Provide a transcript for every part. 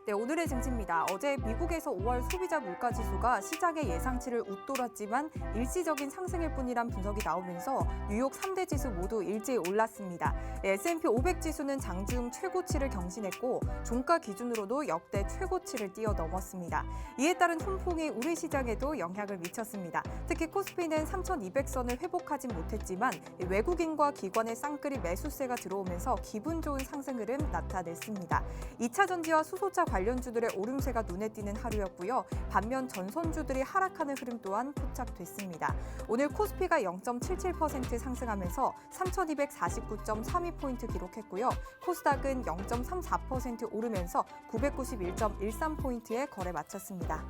네, 오늘의 증시입니다. 어제 미국에서 5월 소비자 물가지수가 시장의 예상치를 웃돌았지만 일시적인 상승일 뿐이란 분석이 나오면서 뉴욕 3대 지수 모두 일제히 올랐습니다. S&P 500 지수는 장중 최고치를 경신했고 종가 기준으로도 역대 최고치를 뛰어넘었습니다. 이에 따른 훈풍이 우리 시장에도 영향을 미쳤습니다. 특히 코스피는 3,200선을 회복하진 못했지만 외국인과 기관의 쌍끌이 매수세가 들어오면서 기분 좋은 상승 흐름 나타냈습니다. 2차 전지와 수소차 관련주들의 오름세가 눈에 띄는 하루였고요. 반면 전선주들이 하락하는 흐름 또한 포착됐습니다. 오늘 코스피가 0.77% 상승하면서 3,249.32포인트 기록했고요. 코스닥은 0.34% 오르면서 991.13포인트에 거래 마쳤습니다.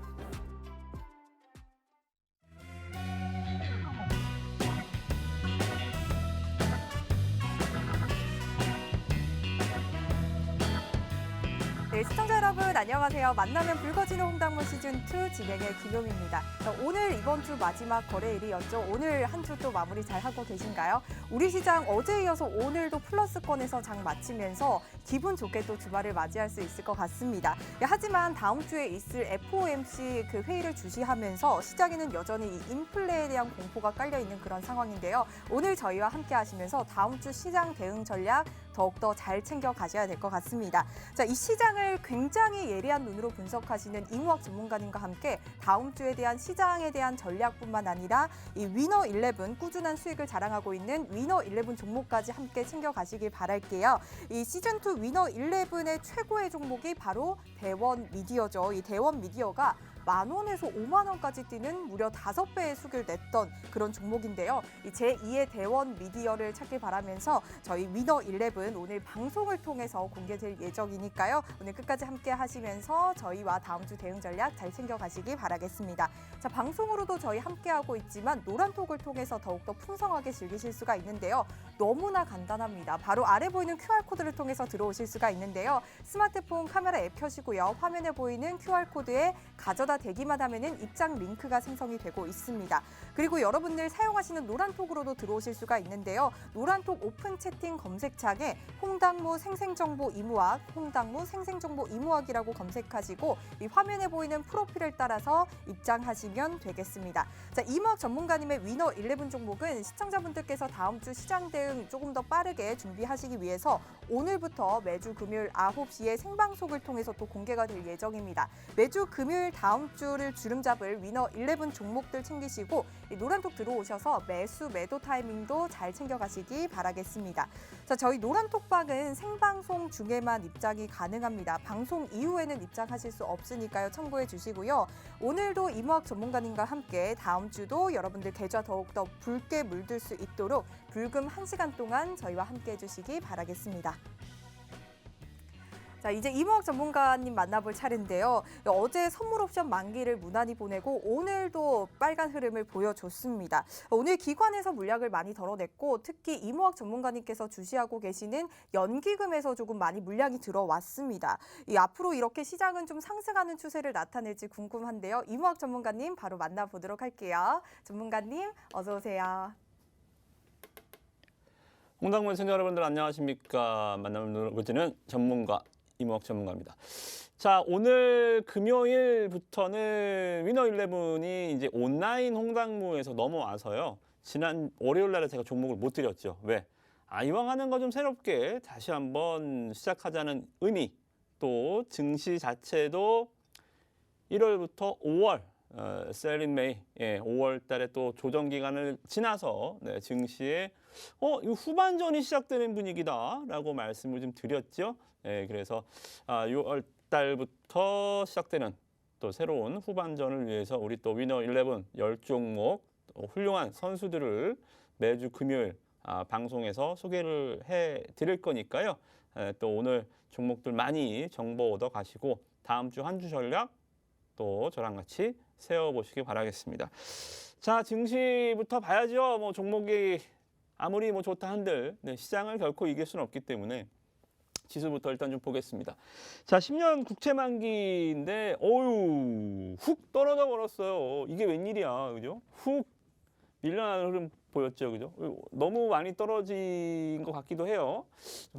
네, 시청자 여러분 안녕하세요. 만나면 붉어지는 홍당무 시즌2 진행의 김용입니다. 오늘 이번 주 마지막 거래일이었죠. 오늘 한 주 또 마무리 잘 하고 계신가요? 우리 시장 어제에 이어서 오늘도 플러스권에서 장 마치면서 기분 좋게 또 주말을 맞이할 수 있을 것 같습니다. 하지만 다음 주에 있을 FOMC 그 회의를 주시하면서 시장에는 여전히 이 인플레에 대한 공포가 깔려 있는 그런 상황인데요. 오늘 저희와 함께 하시면서 다음 주 시장 대응 전략 더욱더 잘 챙겨 가셔야 될 것 같습니다. 자, 이 시장을 굉장히 예리한 눈으로 분석하시는 이무학 전문가님과 함께 다음 주에 대한 시장에 대한 전략뿐만 아니라 이 위너 11 꾸준한 수익을 자랑하고 있는 위너 11 종목까지 함께 챙겨 가시길 바랄게요. 이 시즌2 위너 11의 최고의 종목이 바로 대원 미디어죠. 이 대원 미디어가 10,000원에서 50,000원까지 뛰는 무려 5배의 수익을 냈던 그런 종목인데요. 이 제2의 대원 미디어를 찾길 바라면서 저희 위너 11 오늘 방송을 통해서 공개될 예정이니까요. 오늘 끝까지 함께 하시면서 저희와 다음 주 대응 전략 잘 챙겨가시기 바라겠습니다. 자, 방송으로도 저희 함께하고 있지만 노란톡을 통해서 더욱더 풍성하게 즐기실 수가 있는데요. 너무나 간단합니다. 바로 아래 보이는 QR코드를 통해서 들어오실 수가 있는데요. 스마트폰 카메라 앱 켜시고요. 화면에 보이는 QR코드에 가져다 대기만 하면은 입장 링크가 생성이 되고 있습니다. 그리고 여러분들 사용하시는 노란톡으로도 들어오실 수가 있는데요. 노란톡 오픈 채팅 검색창에 홍당무 생생정보 이무학, 홍당무 생생정보 이무학이라고 검색하시고 이 화면에 보이는 프로필을 따라서 입장하시면 되겠습니다. 자, 이무학 전문가님의 위너 11 종목은 시청자분들께서 다음 주 시장 대응 조금 더 빠르게 준비하시기 위해서 오늘부터 매주 금요일 9시에 생방송을 통해서 또 공개가 될 예정입니다. 매주 금요일 다음 주를 주름잡을 위너 11 종목들 챙기시고 노란톡 들어오셔서 매수 매도 타이밍도 잘 챙겨가시기 바라겠습니다. 자, 저희 노란톡방은 생방송 중에만 입장이 가능합니다. 방송 이후에는 입장하실 수 없으니까요. 참고해 주시고요. 오늘도 이무학 전문가님과 함께 다음 주도 여러분들 계좌 더욱더 붉게 물들 수 있도록 불금 1시간 동안 저희와 함께 해주시기 바라겠습니다. 자, 이제 이무학 전문가님 만나볼 차례인데요. 어제 선물 옵션 만기를 무난히 보내고 오늘도 빨간 흐름을 보여줬습니다. 오늘 기관에서 물량을 많이 덜어냈고 특히 이무학 전문가님께서 주시하고 계시는 연기금에서 조금 많이 물량이 들어왔습니다. 앞으로 이렇게 시장은 좀 상승하는 추세를 나타낼지 궁금한데요. 이무학 전문가님 바로 만나보도록 할게요. 전문가님 어서 오세요. 홍당무 시청자 여러분들 안녕하십니까. 만나면 누르지는 전문가 이무학 전문가입니다. 자, 오늘 금요일부터는 위너 11이 이제 온라인 홍당무에서 넘어와서요. 지난 월요일 날에 제가 종목을 못 드렸죠. 왜? 이왕 하는 거 좀 새롭게 다시 한번 시작하자는 의미, 또 증시 자체도 1월부터 5월 셀린 메이, 5월 달에 또 조정 기간을 지나서 증시에 이 후반전이 시작되는 분위기다라고 말씀을 좀 드렸죠. 그래서 6월 달부터 시작되는 또 새로운 후반전을 위해서 우리 또 위너 11 10종목 훌륭한 선수들을 매주 금요일 방송에서 소개를 해드릴 거니까요. 또 오늘 종목들 많이 정보 얻어 가시고 다음 주 한 주 전략 또 저랑 같이 세워보시기 바라겠습니다. 자, 증시부터 봐야죠. 뭐 종목이 아무리 뭐 좋다 한들 시장을 결코 이길 수는 없기 때문에 지수부터 일단 좀 보겠습니다. 자, 10년 국채 만기인데 훅 떨어져 버렸어요. 이게 웬일이야, 그죠? 훅 밀려나는 흐름 보였죠, 그죠? 너무 많이 떨어진 것 같기도 해요.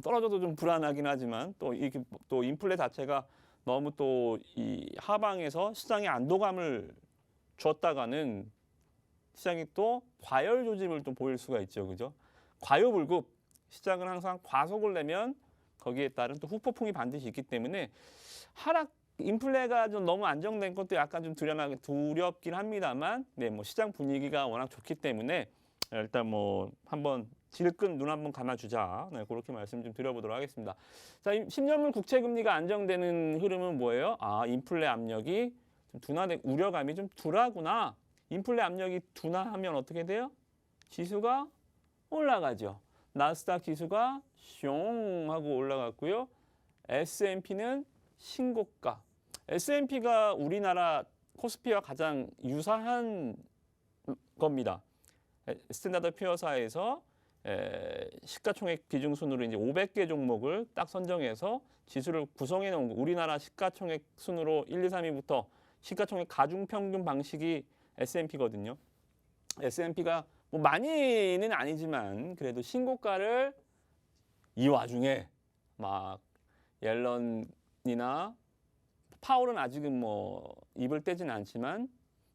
떨어져도 좀 불안하긴 하지만 또 이게 또 인플레 자체가 너무 또 이 하방에서 시장에 안도감을 줬다가는 시장이 또 과열 조짐을 또 보일 수가 있죠, 그죠? 과요불급 시장은 항상 과속을 내면 거기에 따른 또 후폭풍이 반드시 있기 때문에 하락 인플레가 좀 너무 안정된 것도 약간 좀 두렵긴 합니다만, 네, 뭐 시장 분위기가 워낙 좋기 때문에 일단 뭐 한번 질끈 눈 한번 감아주자. 네, 그렇게 말씀 좀 드려보도록 하겠습니다. 자, 10년물 국채 금리가 안정되는 흐름은 뭐예요? 아, 인플레 압력이 좀 둔화된 우려감이 좀 덜하구나. 인플레 압력이 둔화하면 어떻게 돼요? 지수가 올라가죠. 나스닥 지수가 숑 하고 올라갔고요. S&P는 신고가. S&P가 우리나라 코스피와 가장 유사한 겁니다. 스탠다드 퓨어사에서 시가총액 비중 순으로 이제 500개 종목을 딱 선정해서 지수를 구성해 놓은 거. 우리나라 시가총액 순으로 1, 2, 3위부터 시가총액 가중평균 방식이 S&P거든요. S&P가 뭐 많이는 아니지만 그래도 신고가를 이 와중에 막 옐런이나 파월은 아직은 뭐 입을 떼진 않지만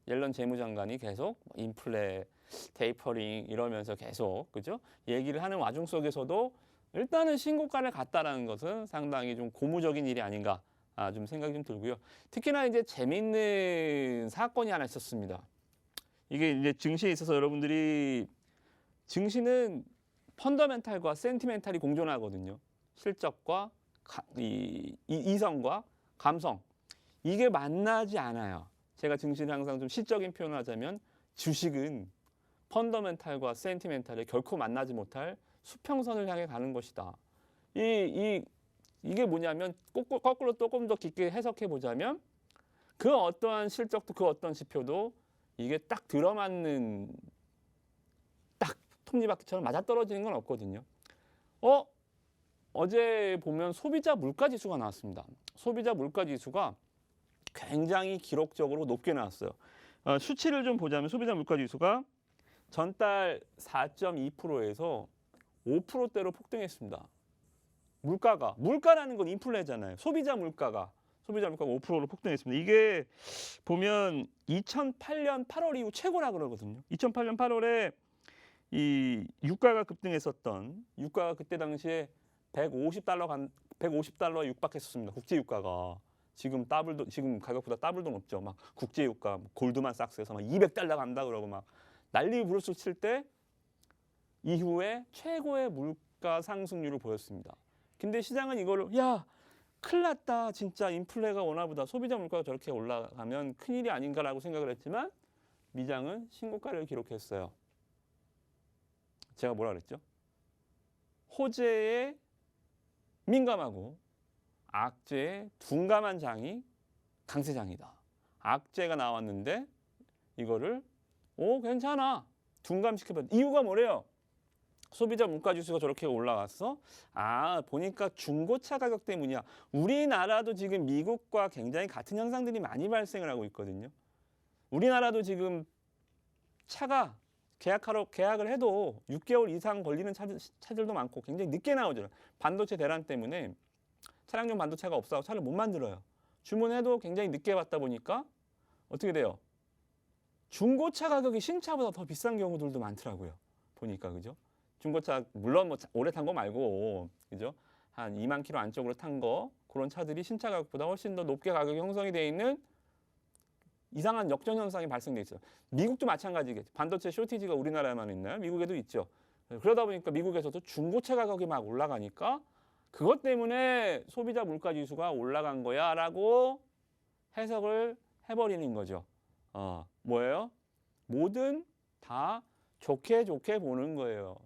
옐런 재무장관이 계속 인플레, 테이퍼링 이러면서 계속 그죠? 얘기를 하는 와중 속에서도 일단은 신고가를 갔다라는 것은 상당히 좀 고무적인 일이 아닌가 좀 생각이 좀 들고요. 특히나 이제 재미있는 사건이 하나 있었습니다. 이게 이제 증시에 있어서 여러분들이 증시는 펀더멘탈과 센티멘탈이 공존하거든요. 실적과 이성과 감성 이게 만나지 않아요. 제가 증시를 항상 좀 시적인 표현을 하자면 주식은 펀더멘탈과 센티멘탈이 결코 만나지 못할 수평선을 향해 가는 것이다. 이게 뭐냐면 거꾸로 조금 더 깊게 해석해 보자면 그 어떠한 실적도 그 어떤 지표도 이게 딱 들어맞는 딱 톱니바퀴처럼 맞아떨어지는 건 없거든요. 어제 보면 소비자 물가지수가 나왔습니다. 소비자 물가지수가 굉장히 기록적으로 높게 나왔어요. 수치를 좀 보자면 소비자 물가지수가 전달 4.2%에서 5%대로 폭등했습니다. 물가라는 건 인플레잖아요. 소비자 물가가 5%로 폭등했습니다. 이게 보면 2008년 8월 이후 최고라 그러거든요. 2008년 8월에 이 유가가 급등했었던 유가가 그때 당시에 150달러에 육박했었습니다. 국제 유가가 지금 가격보다 더블도 높죠. 막 국제 유가 골드만삭스에서 막 200달러 간다 그러고 막 난리 부르스 칠 때 이후에 최고의 물가 상승률을 보였습니다. 근데 시장은 이거를 야 큰일 났다. 진짜 인플레가 오나보다. 소비자 물가가 저렇게 올라가면 큰일이 아닌가라고 생각을 했지만 미장은 신고가를 기록했어요. 제가 뭐라 그랬죠? 호재에 민감하고 악재에 둔감한 장이 강세장이다. 악재가 나왔는데 이거를 괜찮아. 둔감시켜봐. 이유가 뭐래요? 소비자 물가지수가 저렇게 올라갔어? 보니까 중고차 가격 때문이야. 우리나라도 지금 미국과 굉장히 같은 현상들이 많이 발생을 하고 있거든요. 우리나라도 지금 차가 계약을 해도 6개월 이상 걸리는 차들도 많고 굉장히 늦게 나오죠. 반도체 대란 때문에 차량용 반도체가 없어서 차를 못 만들어요. 주문해도 굉장히 늦게 받다 보니까 어떻게 돼요? 중고차 가격이 신차보다 더 비싼 경우들도 많더라고요. 보니까 그죠? 중고차 물론 뭐 오래 탄 거 말고 그죠? 한 2만 킬로 안쪽으로 탄 거 그런 차들이 신차 가격보다 훨씬 더 높게 가격이 형성이 돼 있는 이상한 역전 현상이 발생돼 있어요. 미국도 마찬가지겠죠. 반도체 쇼티지가 우리나라에만 있나요? 미국에도 있죠. 그러다 보니까 미국에서도 중고차 가격이 막 올라가니까 그것 때문에 소비자 물가 지수가 올라간 거야라고 해석을 해버리는 거죠. 뭐예요? 뭐든 다 좋게 보는 거예요.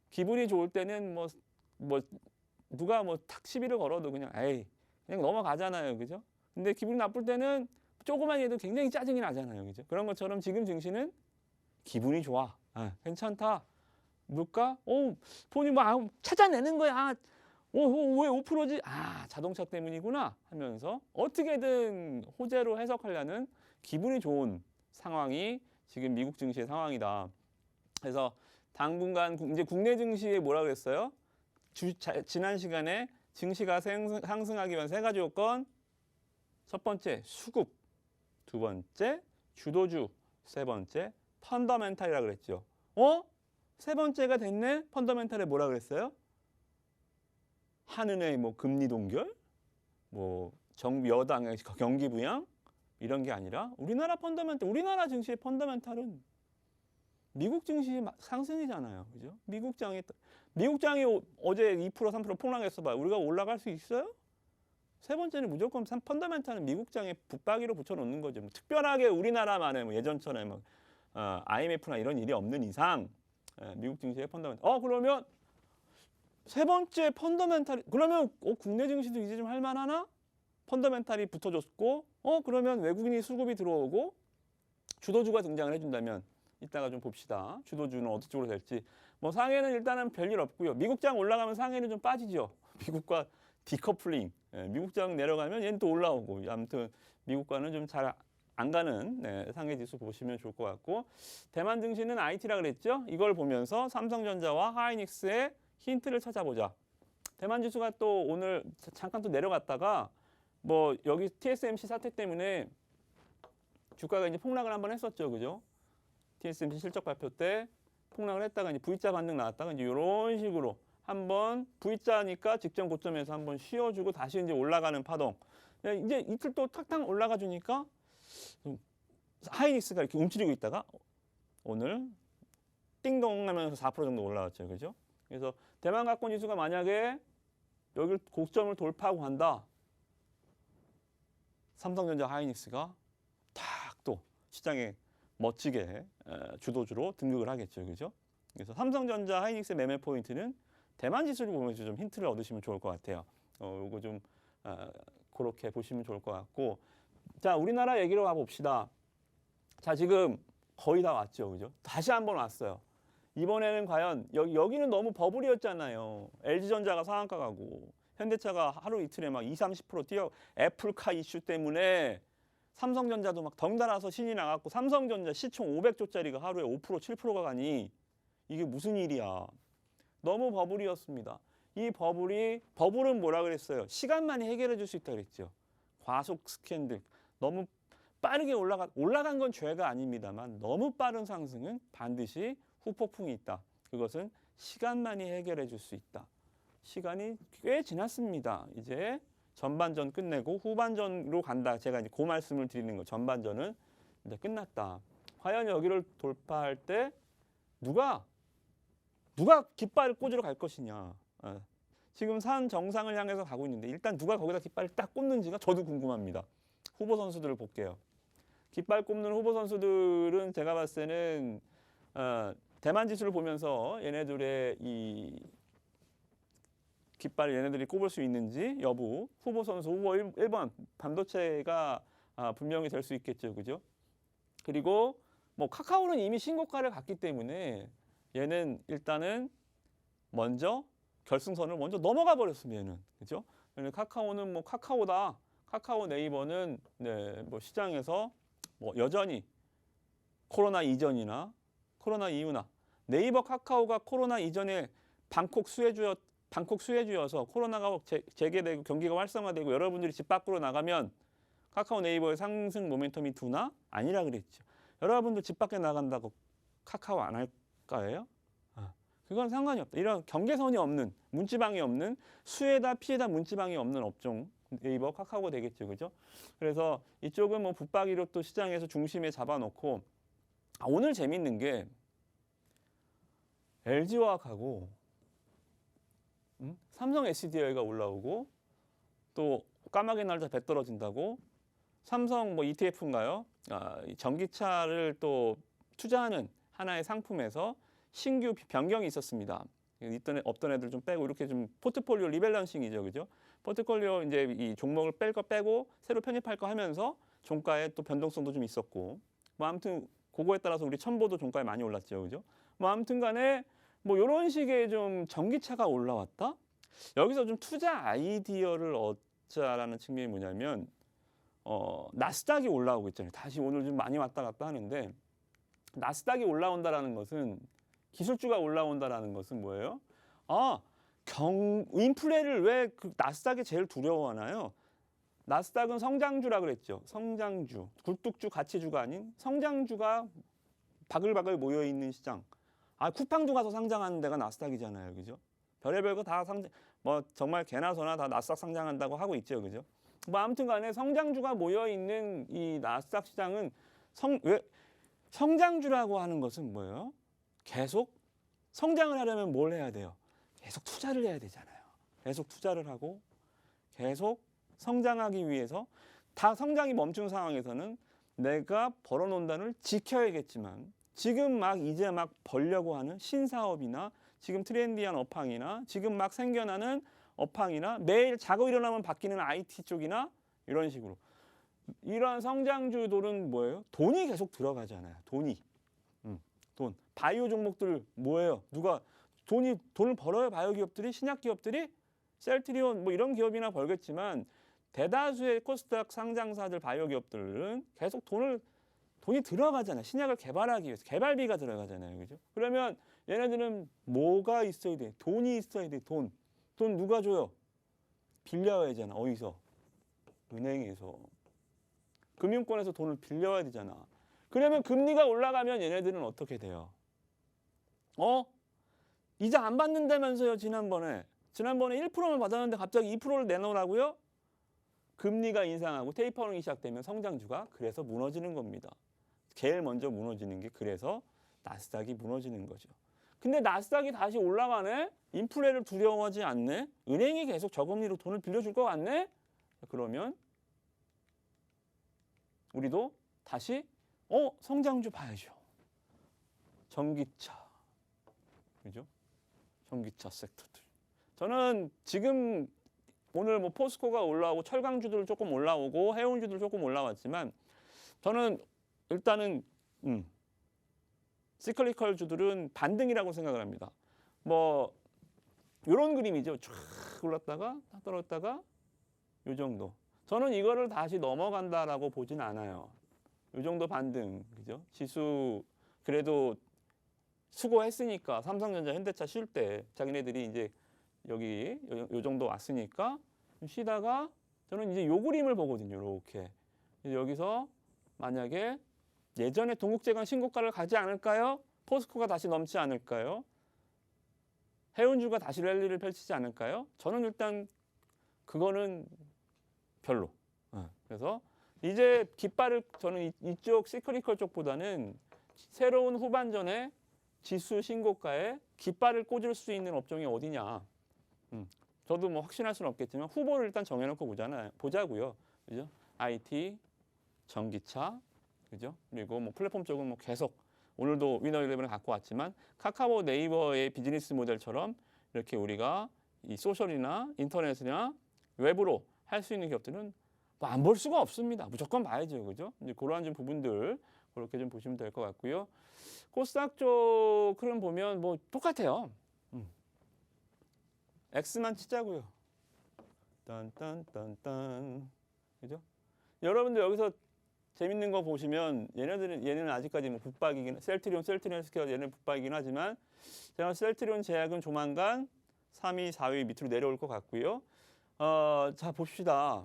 기분이 좋을 때는 누가 탁 시비를 걸어도 그냥 넘어가잖아요, 그죠? 근데 기분이 나쁠 때는 조그만 일도 굉장히 짜증이 나잖아요, 그죠? 그런 것처럼 지금 증시는 기분이 좋아, 괜찮다, 물가, 본인 찾아내는 거야. 왜 5%지? 자동차 때문이구나 하면서 어떻게든 호재로 해석하려는 기분이 좋은 상황이 지금 미국 증시의 상황이다. 그래서 당분간 이제 국내 증시에 뭐라 그랬어요? 지난 시간에 증시가 상승하기 위한 세 가지 요건 첫 번째 수급, 두 번째 주도주, 세 번째 펀더멘탈이라 그랬죠. 세 번째가 됐네. 펀더멘탈에 뭐라 그랬어요? 한은의 뭐 금리 동결, 뭐 정부 여당의 경기 부양 이런 게 아니라 우리나라 펀더멘탈, 우리나라 증시의 펀더멘탈은 미국 증시 상승이잖아요. 그죠? 미국장이 어제 2% 3% 폭락했어 봐요. 우리가 올라갈 수 있어요? 세 번째는 무조건 펀더멘탈은 미국장에 붙박이로 붙여놓는 거죠. 뭐 특별하게 우리나라만의 뭐 예전처럼 뭐, IMF나 이런 일이 없는 이상 미국 증시의 펀더멘탈. 그러면 세 번째 펀더멘탈이 그러면 국내 증시도 이제 좀 할만하나? 펀더멘탈이 붙어줬고 그러면 외국인이 수급이 들어오고 주도주가 등장을 해준다면 이따가 좀 봅시다. 주도주는 어느 쪽으로 될지. 뭐 상해는 일단은 별일 없고요. 미국장 올라가면 상해는 좀 빠지죠. 미국과 디커플링. 미국장 내려가면 얘는 또 올라오고. 아무튼 미국과는 좀 잘 안 가는 상해 지수 보시면 좋을 것 같고. 대만 증시는 IT라 그랬죠. 이걸 보면서 삼성전자와 하이닉스의 힌트를 찾아보자. 대만 지수가 또 오늘 잠깐 또 내려갔다가 뭐 여기 TSMC 사태 때문에 주가가 이제 폭락을 한번 했었죠. 그죠? TSMC 실적 발표 때 폭락을 했다가 이제 V자 반등 나왔다가 이제 이런 식으로 한번 V자니까 직전 고점에서 한번 쉬어주고 다시 이제 올라가는 파동. 이제 이틀 또 탁탁 올라가 주니까 하이닉스가 이렇게 움츠리고 있다가 오늘 띵동 하면서 4% 정도 올라왔죠. 그죠? 그래서 대만 가권 지수가 만약에 여기 고점을 돌파하고 간다. 삼성전자 하이닉스가 탁 또 시장에 멋지게 주도주로 등극을 하겠죠. 그죠? 그래서 삼성전자 하이닉스의 매매 포인트는 대만 지수를 보면서 좀 힌트를 얻으시면 좋을 것 같아요. 요거 좀 그렇게 보시면 좋을 것 같고. 자, 우리나라 얘기로 가봅시다. 자, 지금 거의 다 왔죠. 그죠? 다시 한번 왔어요. 이번에는 과연 여기는 너무 버블이었잖아요. LG전자가 상한가 가고 현대차가 하루 이틀에 막 20, 30% 뛰어 애플카 이슈 때문에 삼성전자도 막 덩달아서 신이 나갔고 삼성전자 시총 500조짜리가 하루에 5%, 7%가 가니 이게 무슨 일이야. 너무 버블이었습니다. 이 버블은 뭐라 그랬어요? 시간만이 해결해 줄 수 있다 그랬죠. 과속 스캔들. 너무 빠르게 올라간 건 죄가 아닙니다만 너무 빠른 상승은 반드시 후폭풍이 있다. 그것은 시간만이 해결해 줄 수 있다. 시간이 꽤 지났습니다. 이제 전반전 끝내고 후반전으로 간다. 제가 이제 그 말씀을 드리는 거. 전반전은 이제 끝났다. 과연 여기를 돌파할 때 누가 깃발을 꽂으러 갈 것이냐. 지금 산 정상을 향해서 가고 있는데 일단 누가 거기다 깃발을 딱 꽂는지가 저도 궁금합니다. 후보 선수들을 볼게요. 깃발 꼽는 후보 선수들은 제가 봤을 때는 대만 지수를 보면서 얘네들의 이 깃발을 얘네들이 꼽을 수 있는지 여부 후보 선수 후보 1번 반도체가 분명히 될 수 있겠죠. 그죠? 그리고 뭐 카카오는 이미 신고가를 갔기 때문에 얘는 일단은 먼저 결승선을 먼저 넘어가 버렸습니다. 얘는. 그죠? 카카오는 뭐 카카오다. 카카오 네이버는 뭐 시장에서 뭐 여전히 코로나 이전이나 코로나 이후나 네이버 카카오가 코로나 이전에 방콕 수혜주여서 코로나가 재개되고 경기가 활성화되고 여러분들이 집 밖으로 나가면 카카오 네이버의 상승 모멘텀이 두나? 아니라 그랬죠. 여러분들 집 밖에 나간다고 카카오 안 할까요? 그건 상관이 없다. 이런 경계선이 없는, 문지방이 없는, 수혜다 피해다 문지방이 없는 업종 네이버 카카오가 되겠죠. 그죠? 그래서 이쪽은 뭐 붙박이로 또 시장에서 중심에 잡아놓고 오늘 재밌는 게 LG화학하고 삼성 SDI가 올라오고 또 까마귀 날자 배 떨어진다고 삼성 뭐 ETF인가요? 전기차를 또 투자하는 하나의 상품에서 신규 변경이 있었습니다. 없던 애들 좀 빼고 이렇게 좀 포트폴리오 리밸런싱이죠, 그죠? 포트폴리오 이제 이 종목을 뺄 거 빼고 새로 편입할 거 하면서 종가에 또 변동성도 좀 있었고 뭐 아무튼 그거에 따라서 우리 첨보도 종가에 많이 올랐죠, 그죠? 뭐 아무튼간에 뭐 이런 식의 좀 전기차가 올라왔다. 여기서 좀 투자 아이디어를 얻자라는 측면이 뭐냐면 나스닥이 올라오고 있잖아요. 다시 오늘 좀 많이 왔다 갔다 하는데 나스닥이 올라온다라는 것은 기술주가 올라온다라는 것은 뭐예요? 인플레를 왜 그 나스닥이 제일 두려워하나요? 나스닥은 성장주라 그랬죠. 성장주, 굴뚝주, 가치주가 아닌 성장주가 바글바글 모여 있는 시장. 아, 쿠팡도 가서 상장하는 데가 나스닥이잖아요, 그죠? 별의별 거 다 상장, 뭐 정말 개나 소나 다 나스닥 상장한다고 하고 있죠, 그죠? 뭐 아무튼간에 성장주가 모여 있는 이 나스닥 시장은 왜 성장주라고 하는 것은 뭐예요? 계속 성장을 하려면 뭘 해야 돼요? 계속 투자를 해야 되잖아요. 계속 투자를 하고 계속 성장하기 위해서 다 성장이 멈춘 상황에서는 내가 벌어놓은 돈을 지켜야겠지만 지금 막 이제 막 벌려고 하는 신사업이나 지금 트렌디한 업황이나 지금 막 생겨나는 업황이나 매일 자고 일어나면 바뀌는 IT 쪽이나 이런 식으로 이러한 성장주들은 뭐예요? 돈이 계속 들어가잖아요. 돈이. 돈. 바이오 종목들 뭐예요? 누가 돈을 벌어요? 바이오 기업들이, 신약 기업들이, 셀트리온 뭐 이런 기업이나 벌겠지만 대다수의 코스닥 상장사들 바이오 기업들은 계속 돈이 들어가잖아요. 신약을 개발하기 위해서 개발비가 들어가잖아요. 그죠? 그러면 얘네들은 뭐가 있어야 돼? 돈이 있어야 돼. 돈 누가 줘요? 빌려야 되잖아. 어디서? 은행에서. 금융권에서 돈을 빌려야 되잖아. 그러면 금리가 올라가면 얘네들은 어떻게 돼요? 이자 안 받는다면서요, 지난번에 1%만 받았는데 갑자기 2%를 내놓으라고요? 금리가 인상하고 테이퍼링이 시작되면 성장주가 그래서 무너지는 겁니다. 제일 먼저 무너지는 게 그래서 나스닥이 무너지는 거죠. 근데 나스닥이 다시 올라가네? 인플레를 두려워하지 않네? 은행이 계속 저금리로 돈을 빌려줄 것 같네? 그러면 우리도 다시 성장주 봐야죠. 전기차, 그죠? 전기차 섹터들. 저는 지금 오늘 뭐 포스코가 올라오고 철강주들 조금 올라오고 해운주들 조금 올라왔지만 저는 일단은 시클리컬 주들은 반등이라고 생각을 합니다. 뭐 이런 그림이죠. 쫙 올랐다가 떨어졌다가 이 정도. 저는 이거를 다시 넘어간다라고 보진 않아요. 이 정도 반등, 그죠? 지수 그래도 수고했으니까 삼성전자, 현대차 쉴 때 자기네들이 이제 여기 요 정도 왔으니까 쉬다가 저는 이제 요 그림을 보거든요. 이렇게 여기서 만약에 예전에 동국제강 신고가를 가지 않을까요? 포스코가 다시 넘지 않을까요? 해운주가 다시 랠리를 펼치지 않을까요? 저는 일단 그거는 별로. 그래서 이제 깃발을 저는 이쪽 시크리컬 쪽보다는 새로운 후반전에 지수 신고가에 깃발을 꽂을 수 있는 업종이 어디냐. 저도 뭐 확신할 수는 없겠지만 후보를 일단 정해놓고 보자고요. 그죠? IT, 전기차, 그죠? 그리고 뭐 플랫폼 쪽은 뭐 계속 오늘도 위너11을 갖고 왔지만 카카오 네이버의 비즈니스 모델처럼 이렇게 우리가 이 소셜이나 인터넷이나 외부로 할 수 있는 기업들은 뭐 안 볼 수가 없습니다. 무조건 봐야죠, 그죠? 이제 그러한 좀 부분들 그렇게 좀 보시면 될 것 같고요. 코스닥 쪽 흐름 보면 뭐 똑같아요. X만 치자고요. 딴딴딴딴, 그죠? 여러분들 여기서 재밌는 거 보시면 얘네는 아직까지 뭐 붙박이긴 셀트리온 헬스케어 얘네는 붙박이긴 하지만 제가 셀트리온 제약은 조만간 3위, 4위 밑으로 내려올 것 같고요. 자 봅시다.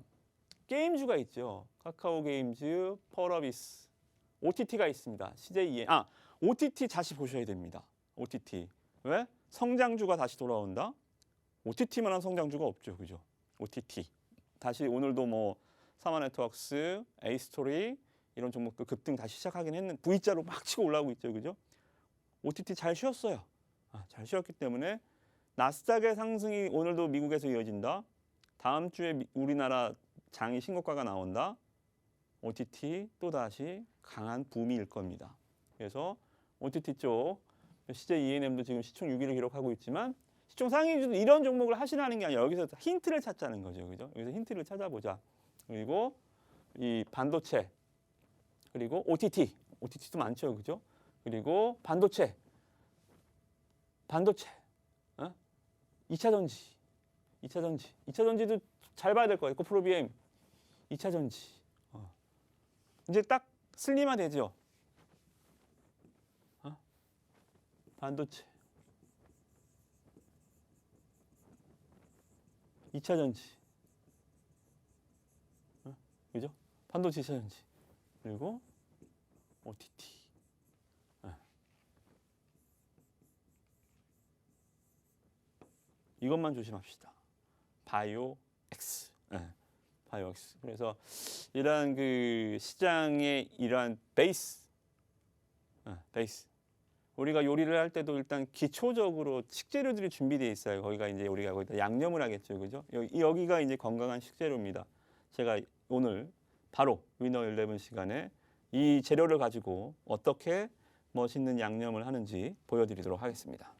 게임주가 있죠. 카카오 게임즈, 펄어비스, OTT가 있습니다. CJEN. OTT 다시 보셔야 됩니다. OTT. 왜? 성장주가 다시 돌아온다. OTT만한 성장주가 없죠, 그죠? OTT. 다시 오늘도 뭐 사마네트워크스, A스토리 이런 종목도 급등 다시 시작하긴 했는데 V자로 막 치고 올라오고 있죠, 그죠? OTT 잘 쉬었어요. 잘 쉬었기 때문에 나스닥의 상승이 오늘도 미국에서 이어진다. 다음 주에 우리나라 장이 신고가가 나온다. OTT 또 다시 강한 붐이 일 겁니다. 그래서 OTT 쪽 CJ ENM도 지금 시총 6위를 기록하고 있지만 시총 상위주도 이런 종목을 하시라는 게 아니라 여기서 힌트를 찾자는 거죠. 그죠? 여기서 힌트를 찾아보자. 그리고 이 반도체, 그리고 OTT도 많죠. 그죠? 그리고 반도체, 2차 전지도 잘 봐야 될 거예요. 코프로비엠 2차 전지. 이제 딱 슬림화 되죠. 반도체, 2차 전지. 그죠? 반도체 차전지. 그리고 OTT. 네. 이것만 조심합시다. 바이오 X. 네. 바이오 X. 그래서 이러한 그 시장의 이러한 베이스. 베이스. 우리가 요리를 할 때도 일단 기초적으로 식재료들이 준비되어 있어요. 거기가 이제 우리가 거기다 양념을 하겠죠, 그죠? 여기가 이제 건강한 식재료입니다. 제가 오늘 바로 위너 11 시간에 이 재료를 가지고 어떻게 멋있는 양념을 하는지 보여드리도록 하겠습니다.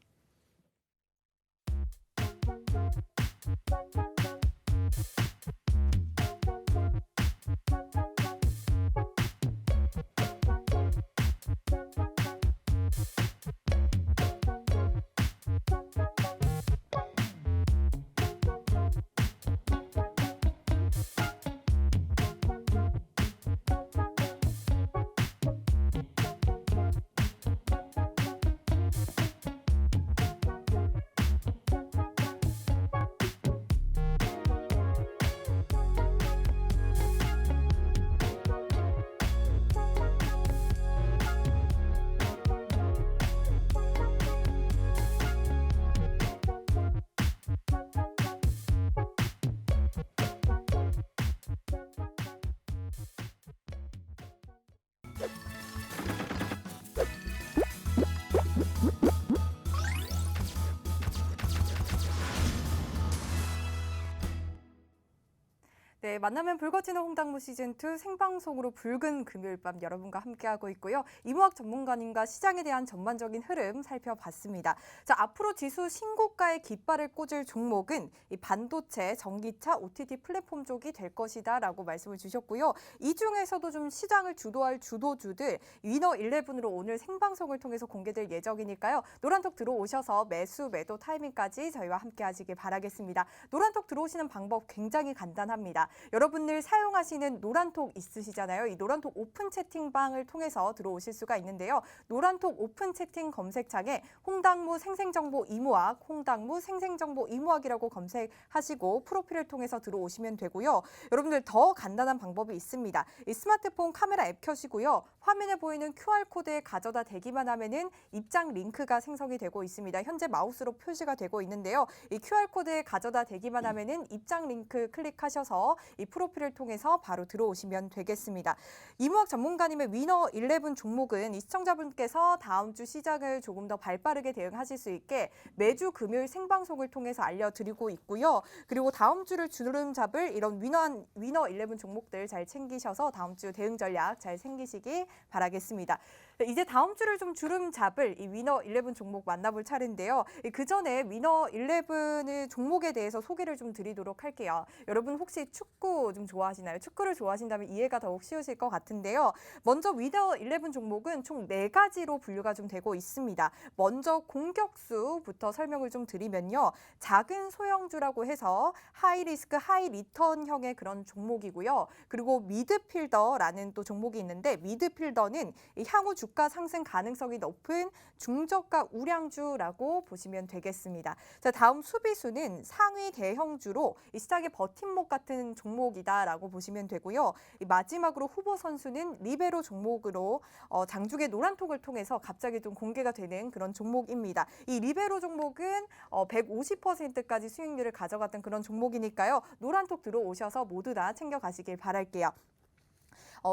네, 만나면 불거지는 홍당무 시즌2 생방송으로 붉은 금요일 밤 여러분과 함께하고 있고요. 이무학 전문가님과 시장에 대한 전반적인 흐름 살펴봤습니다. 자, 앞으로 지수 신고가의 깃발을 꽂을 종목은 이 반도체, 전기차, OTT 플랫폼 쪽이 될 것이다 라고 말씀을 주셨고요. 이 중에서도 좀 시장을 주도할 주도주들 위너 11으로 오늘 생방송을 통해서 공개될 예정이니까요. 노란톡 들어오셔서 매수, 매도 타이밍까지 저희와 함께하시길 바라겠습니다. 노란톡 들어오시는 방법 굉장히 간단합니다. 여러분들 사용하시는 노란톡 있으시잖아요. 이 노란톡 오픈 채팅방을 통해서 들어오실 수가 있는데요. 노란톡 오픈 채팅 검색창에 홍당무 생생정보 이무학, 홍당무 생생정보 이무학이라고 검색하시고 프로필을 통해서 들어오시면 되고요. 여러분들 더 간단한 방법이 있습니다. 이 스마트폰 카메라 앱 켜시고요. 화면에 보이는 QR코드에 가져다 대기만 하면은 입장 링크가 생성이 되고 있습니다. 현재 마우스로 표시가 되고 있는데요. 이 QR코드에 가져다 대기만 하면은 입장 링크 클릭하셔서 이 프로필을 통해서 바로 들어오시면 되겠습니다. 이무학 전문가님의 위너 11 종목은 이 시청자분께서 다음 주 시장을 조금 더 발빠르게 대응하실 수 있게 매주 금요일 생방송을 통해서 알려드리고 있고요. 그리고 다음 주를 주름 잡을 이런 위너 11 종목들 잘 챙기셔서 다음 주 대응 전략 잘 챙기시기 바라겠습니다. 이제 다음 주를 좀 주름 잡을 이 위너 11 종목 만나볼 차례인데요. 그 전에 위너 11의 종목에 대해서 소개를 좀 드리도록 할게요. 여러분 혹시 축구 좀 좋아하시나요? 축구를 좋아하신다면 이해가 더욱 쉬우실 것 같은데요. 먼저 위너 11 종목은 총 4가지로 분류가 좀 되고 있습니다. 먼저 공격수부터 설명을 좀 드리면요. 작은 소형주라고 해서 하이 리스크 하이 리턴형의 그런 종목이고요. 그리고 미드필더라는 또 종목이 있는데 미드필더는 향후 주가 상승 가능성이 높은 중저가 우량주라고 보시면 되겠습니다. 자, 다음 수비수는 상위 대형주로 이 시장의 버팀목 같은 종목이다라고 보시면 되고요. 마지막으로 후보 선수는 리베로 종목으로 장중에 노란톡을 통해서 갑자기 좀 공개가 되는 그런 종목입니다. 이 리베로 종목은 150%까지 수익률을 가져갔던 그런 종목이니까요. 노란톡 들어오셔서 모두 다 챙겨가시길 바랄게요.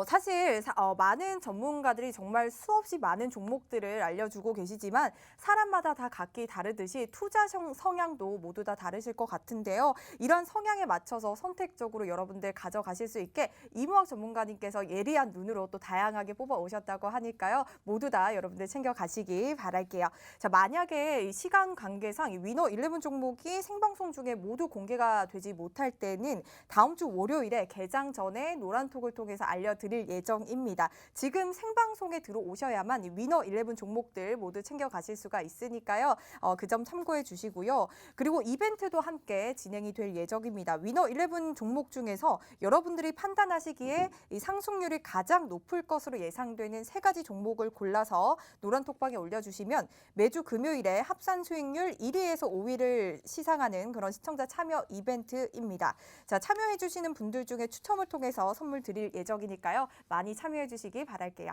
사실 많은 전문가들이 정말 수없이 많은 종목들을 알려주고 계시지만 사람마다 다 각기 다르듯이 투자 성향도 모두 다 다르실 것 같은데요. 이런 성향에 맞춰서 선택적으로 여러분들 가져가실 수 있게 이무학 전문가님께서 예리한 눈으로 또 다양하게 뽑아 오셨다고 하니까요. 모두 다 여러분들 챙겨가시기 바랄게요. 자, 만약에 이 시간 관계상 이 위너 11 종목이 생방송 중에 모두 공개가 되지 못할 때는 다음 주 월요일에 개장 전에 노란톡을 통해서 알려드릴게요. 알려드릴 예정입니다. 지금 생방송에 들어오셔야만 이 위너 11 종목들 모두 챙겨가실 수가 있으니까요. 그 점 참고해 주시고요. 그리고 이벤트도 함께 진행이 될 예정입니다. 위너 11 종목 중에서 여러분들이 판단하시기에 이 상승률이 가장 높을 것으로 예상되는 3가지 종목을 골라서 노란톡방에 올려주시면 매주 금요일에 합산 수익률 1위에서 5위를 시상하는 그런 시청자 참여 이벤트입니다. 자, 참여해 주시는 분들 중에 추첨을 통해서 선물 드릴 예정이니까요. 많이 참여해 주시기 바랄게요.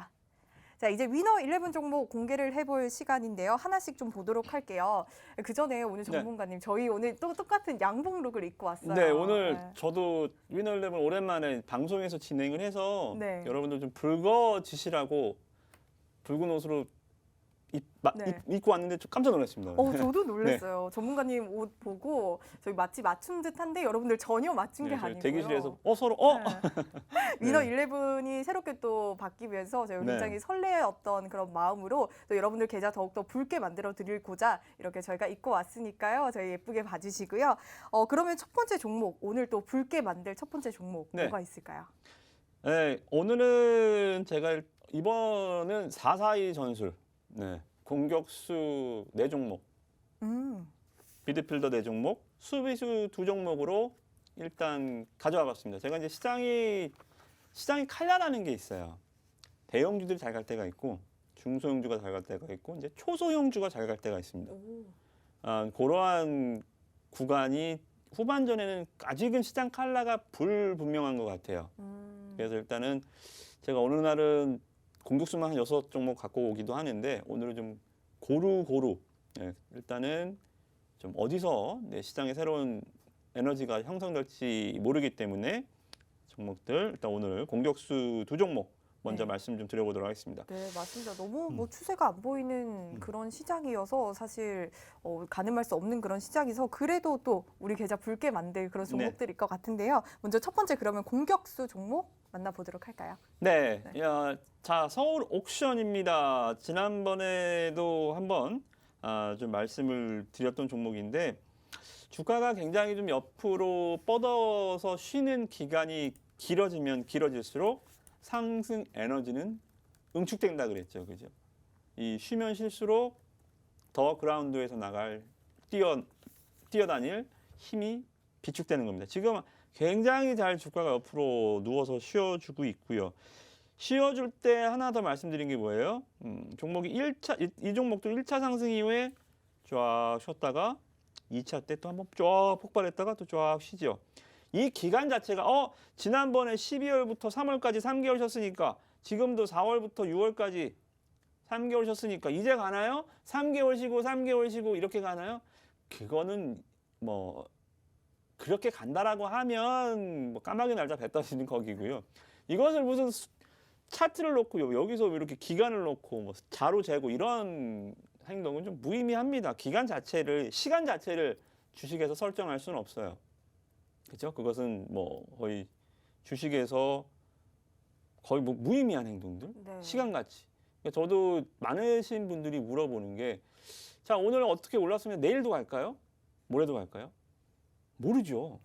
자, 이제 위너 11 종목 공개를 해볼 시간인데요. 하나씩 좀 보도록 할게요. 그 전에 오늘 전문가님, 저희 오늘 또 똑같은 양복 룩을 입고 왔어요. 네, 오늘 저도 위너 11 오랜만에 방송에서 진행을 해서 네. 여러분들 좀 붉어지시라고 붉은 옷으로 네. 입고 왔는데 좀 깜짝 놀랐습니다. 저도 놀랐어요. 전문가님 옷 보고 저희 마치 맞춘 듯한데 여러분들 전혀 맞춘 게 저희 아니고요. 대기실에서 서로 위너 11이 새롭게 또 바뀌면서 저희 네. 굉장히 설레었던 그런 마음으로 또 여러분들 계좌 더욱더 붉게 만들어 드리고자 이렇게 저희가 입고 왔으니까요. 저희 예쁘게 봐주시고요. 그러면 첫 번째 종목, 오늘 또 붉게 만들 첫 번째 종목 네. 뭐가 있을까요? 네, 오늘은 제가 이번은 4-4-2 전술. 네, 공격수 4종목, 미드필더 4종목, 수비수 2종목으로 일단 가져와 봤습니다. 제가 이제 시장이 칼라라는 게 있어요. 대형주들이 잘 갈 때가 있고, 중소형주가 잘 갈 때가 있고, 이제 초소형주가 잘 갈 때가 있습니다. 그러한 구간이 후반전에는 아직은 시장 칼라가 불분명한 것 같아요. 그래서 일단은 제가 어느 날은 공격수만 한 6종목 갖고 오기도 하는데 오늘은 좀 고루 일단은 좀 어디서 시장에 새로운 에너지가 형성될지 모르기 때문에 종목들 일단 오늘 공격수 2종목 먼저 말씀 좀 드려보도록 하겠습니다. 네, 맞습니다. 너무 추세가 안 보이는 그런 시장이어서 사실 가늠할 수 없는 그런 시장이서 그래도 또 우리 계좌 붉게 만들 그런 종목들일 것 같은데요. 먼저 첫 번째 그러면 공격수 종목 만나보도록 할까요? 네. 자, 서울 옥션입니다. 지난번에도 한번 좀 말씀을 드렸던 종목인데 주가가 굉장히 좀 옆으로 뻗어서 쉬는 기간이 길어지면 길어질수록 상승 에너지는 응축된다 그랬죠. 그죠? 이 쉬면 쉴수록 더 그라운드에서 뛰어다닐 힘이 비축되는 겁니다. 지금 굉장히 잘 주가가 옆으로 누워서 쉬어주고 있고요. 쉬어줄 때 하나 더 말씀드린 게 뭐예요? 종목이 이 종목도 1차 상승 이후에 쫙 쉬었다가 2차 때 또 한번 쫙 폭발했다가 또 쫙 쉬죠. 이 기간 자체가 지난번에 12월부터 3월까지 3개월 쉬었으니까 지금도 4월부터 6월까지 3개월 쉬었으니까 이제 가나요? 3개월 쉬고 3개월 쉬고 이렇게 가나요? 그거는 뭐 그렇게 간다라고 하면 뭐 까마귀 날짜 배 떠지는 거기고요. 이것을 무슨 차트를 놓고 여기서 이렇게 기간을 놓고 뭐 자로 재고 이런 행동은 좀 무의미합니다. 시간 자체를 주식에서 설정할 수는 없어요. 그렇죠? 그것은 뭐 거의 주식에서 거의 뭐 무의미한 행동들, 네. 시간같이. 그러니까 저도 많으신 분들이 물어보는 게, 자 오늘 어떻게 올랐으면 내일도 갈까요? 모레도 갈까요? 모르죠.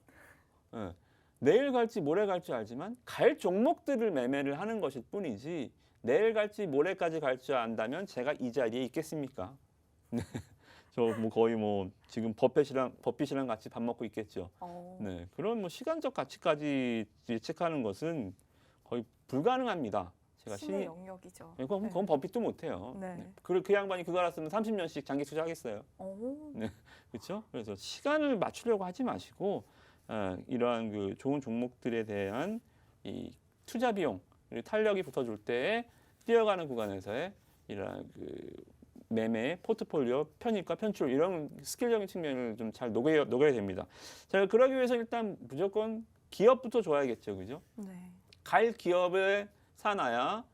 네. 내일 갈지 모레 갈지 알지만 갈 종목들을 매매를 하는 것일 뿐이지 내일 갈지 모레까지 갈 줄 안다면 제가 이 자리에 있겠습니까? 네. 저 뭐 거의 뭐 지금 버핏이랑 같이 밥 먹고 있겠죠. 네, 그런 뭐 시간적 가치까지 예측하는 것은 거의 불가능합니다. 제가 신의 영역이죠. 그건 버핏도 못해요. 네. 네. 그 양반이 그거 알았으면 30년씩 장기 투자하겠어요. 네, 그렇죠. 그래서 시간을 맞추려고 하지 마시고 이러한 그 좋은 종목들에 대한 이 투자 비용 그리고 탄력이 붙어줄 때 뛰어가는 구간에서의 이러한 그 매매, 포트폴리오, 편입과 편출 이런 스킬적인 측면을 좀 잘 녹여야 됩니다. 자, 그러기 위해서 일단 무조건 기업부터 좋아야겠죠, 그죠? 네. 갈 기업에 사놔야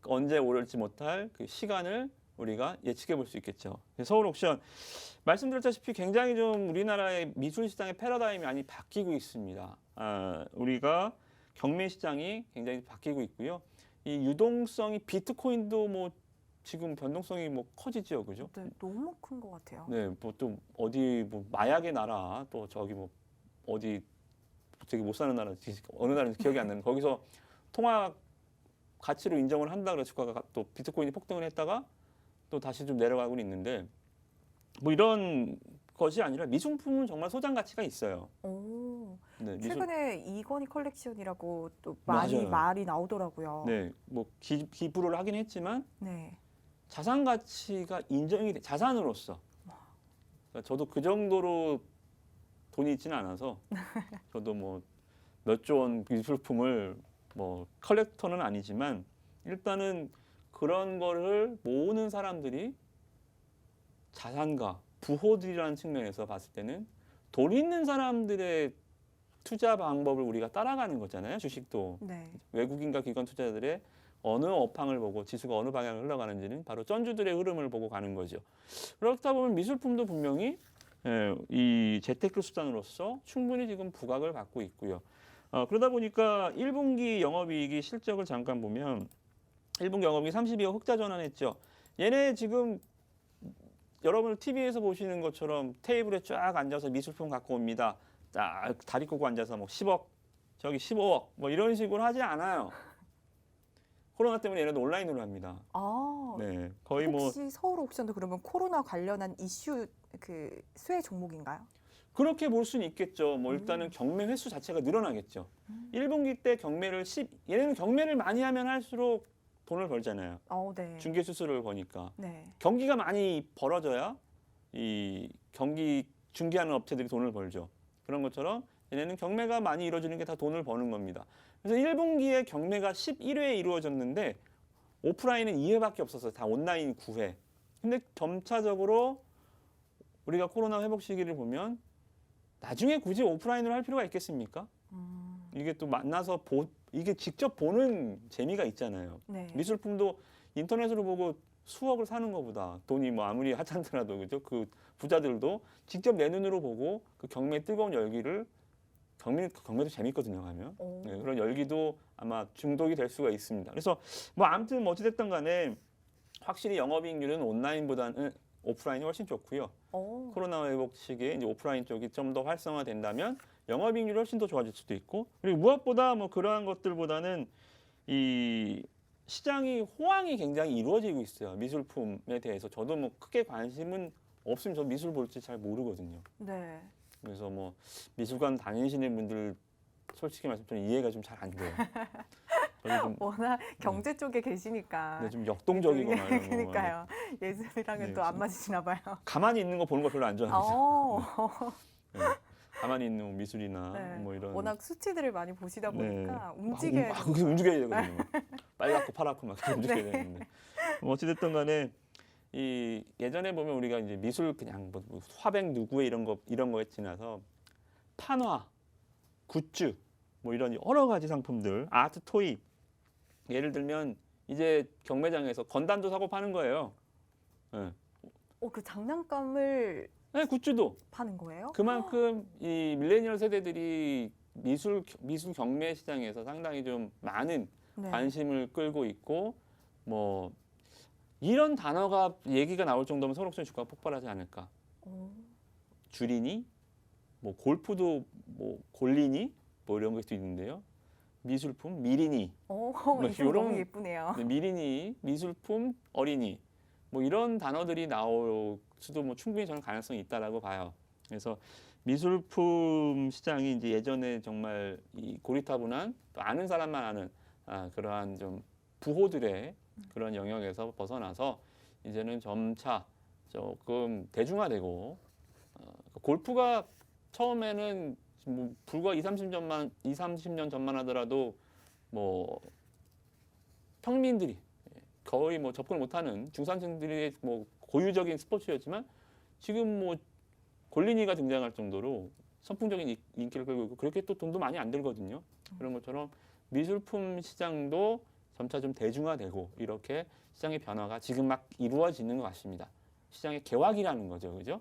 언제 오를지 못할 그 시간을 우리가 예측해 볼 수 있겠죠. 서울 옥션 말씀드렸다시피 굉장히 좀 우리나라의 미술 시장의 패러다임이 많이 바뀌고 있습니다. 우리가 경매 시장이 굉장히 바뀌고 있고요. 이 유동성이 비트코인도 뭐 지금 변동성이 뭐 커지죠, 그죠? 네, 너무 큰 것 같아요. 네, 뭐 또 어디 뭐 마약의 나라 또 저기 뭐 어디 되게 못 사는 나라 어느 나라인지 기억이 안 나는데 거기서 통화 가치로 인정을 한다 그래서 주가가 또 비트코인이 폭등을 했다가 또 다시 좀 내려가고 있는데 뭐 이런 것이 아니라 미술품은 정말 소장 가치가 있어요. 오, 네, 최근에 이건희 컬렉션이라고 또 많이 맞아요. 말이 나오더라고요. 네, 뭐 기부를 하긴 했지만 네. 자산 가치가 인정이 돼, 자산으로서. 그러니까 저도 그 정도로 돈이 있지는 않아서 저도 뭐 몇 조 원 미술품을 뭐 컬렉터는 아니지만 일단은 그런 거를 모으는 사람들이 자산가, 부호들이라는 측면에서 봤을 때는 돈 있는 사람들의 투자 방법을 우리가 따라가는 거잖아요. 주식도 네. 외국인과 기관 투자자들의 어느 업황을 보고 지수가 어느 방향으로 흘러가는지는 바로 쩐주들의 흐름을 보고 가는 거죠. 그렇다 보면 미술품도 분명히 이 재테크 수단으로서 충분히 지금 부각을 받고 있고요. 그러다 보니까 1분기 영업이익이 실적을 잠깐 보면 1분기 영업이익 32억 흑자 전환했죠. 얘네 지금 여러분 TV에서 보시는 것처럼 테이블에 쫙 앉아서 미술품 갖고 옵니다. 딱 다리 꼬고 앉아서 뭐 10억, 저기 15억 뭐 이런 식으로 하지 않아요. 코로나 때문에 얘네도 온라인으로 합니다. 아, 네, 거의 뭐 혹시 서울 옥션도 그러면 코로나 관련한 이슈 그 수혜 종목인가요? 그렇게 볼 수는 있겠죠. 뭐 일단은 경매 횟수 자체가 늘어나겠죠. 1분기 때 경매를 얘네는 경매를 많이 하면 할수록 돈을 벌잖아요. 네. 중개 수수료를 버니까. 네. 경기가 많이 벌어져야 이 경기 중개하는 업체들이 돈을 벌죠. 그런 것처럼 얘네는 경매가 많이 이루어지는 게 다 돈을 버는 겁니다. 그래서 1분기에 경매가 11회 이루어졌는데 오프라인은 2회밖에 없었어요. 다 온라인 9회. 근데 점차적으로 우리가 코로나 회복 시기를 보면 나중에 굳이 오프라인으로 할 필요가 있겠습니까? 이게 또 만나서 이게 직접 보는 재미가 있잖아요. 네. 미술품도 인터넷으로 보고 수억을 사는 것보다 돈이 뭐 아무리 하찮더라도 그죠? 그 부자들도 직접 내 눈으로 보고 그 경매의 뜨거운 열기를 경매도 재밌거든요, 가면. 네, 그런 열기도 아마 중독이 될 수가 있습니다. 그래서 뭐 아무튼 뭐 어찌됐든 간에 확실히 영업이익률은 온라인보다는 오프라인이 훨씬 좋고요. 코로나 회복 시기에 이제 오프라인 쪽이 좀 더 활성화된다면 영업이익률이 훨씬 더 좋아질 수도 있고 그리고 무엇보다 뭐 그러한 것들보다는 이 시장이 호황이 굉장히 이루어지고 있어요. 미술품에 대해서 저도 뭐 크게 관심은 없으면 저 미술 볼지 잘 모르거든요. 네. 그래서 뭐 미술관 다니시는 분들 솔직히 말씀 좀 이해가 좀 잘 안 돼요. 저는 좀, 워낙 경제 쪽에 계시니까. 네, 좀 역동적이거나 이런 거. 그러니까요. 예술이랑은 네, 또 안 맞으시나 봐요. 가만히 있는 거 보는 거 별로 안 좋아합니다. 어, 네. 가만히 있는 미술이나 네. 뭐 이런 워낙 수치들을 많이 보시다 보니까 네. 움직여야 막 움직여야 되거든요. 빨갛고 파랗고 막 움직여야 네. 되는데 뭐 어찌됐든 간에 이 예전에 보면 우리가 이제 미술 그냥 뭐 화백 누구의 이런 거에 지나서 판화, 굿즈 뭐 이런 여러 가지 상품들 아트 토이 예를 들면 이제 경매장에서 건담도 사고 파는 거예요. 네. 그 장난감을 네, 굿즈도 파는 거예요? 그만큼 이 밀레니얼 세대들이 미술 경매 시장에서 상당히 좀 많은 네. 관심을 끌고 있고 뭐 이런 단어가 얘기가 나올 정도면 서울옥션 주가가 폭발하지 않을까. 주리니, 뭐 골프도 뭐 골리니 뭐 이런 것도 있는데요. 미술품 미리니, 이름 너무 예쁘네요. 네, 미리니, 미술품 어린이 뭐 이런 단어들이 나올 수도 뭐 충분히 저는 가능성이 있다라고 봐요. 그래서 미술품 시장이 이제 예전에 정말 이 고리타분한 또 아는 사람만 아는 그러한 좀 부호들의 그런 영역에서 벗어나서 이제는 점차 조금 대중화되고 골프가 처음에는 뭐 불과 2, 30년 전만 하더라도 뭐 평민들이 거의 뭐 접근을 못하는 중산층들의 뭐 고유적인 스포츠였지만 지금 뭐 골리니가 등장할 정도로 선풍적인 인기를 끌고 있고 그렇게 또 돈도 많이 안 들거든요. 그런 것처럼 미술품 시장도 점차 좀 대중화되고 이렇게 시장의 변화가 지금 막 이루어지는 것 같습니다. 시장의 개화기라는 거죠, 그죠?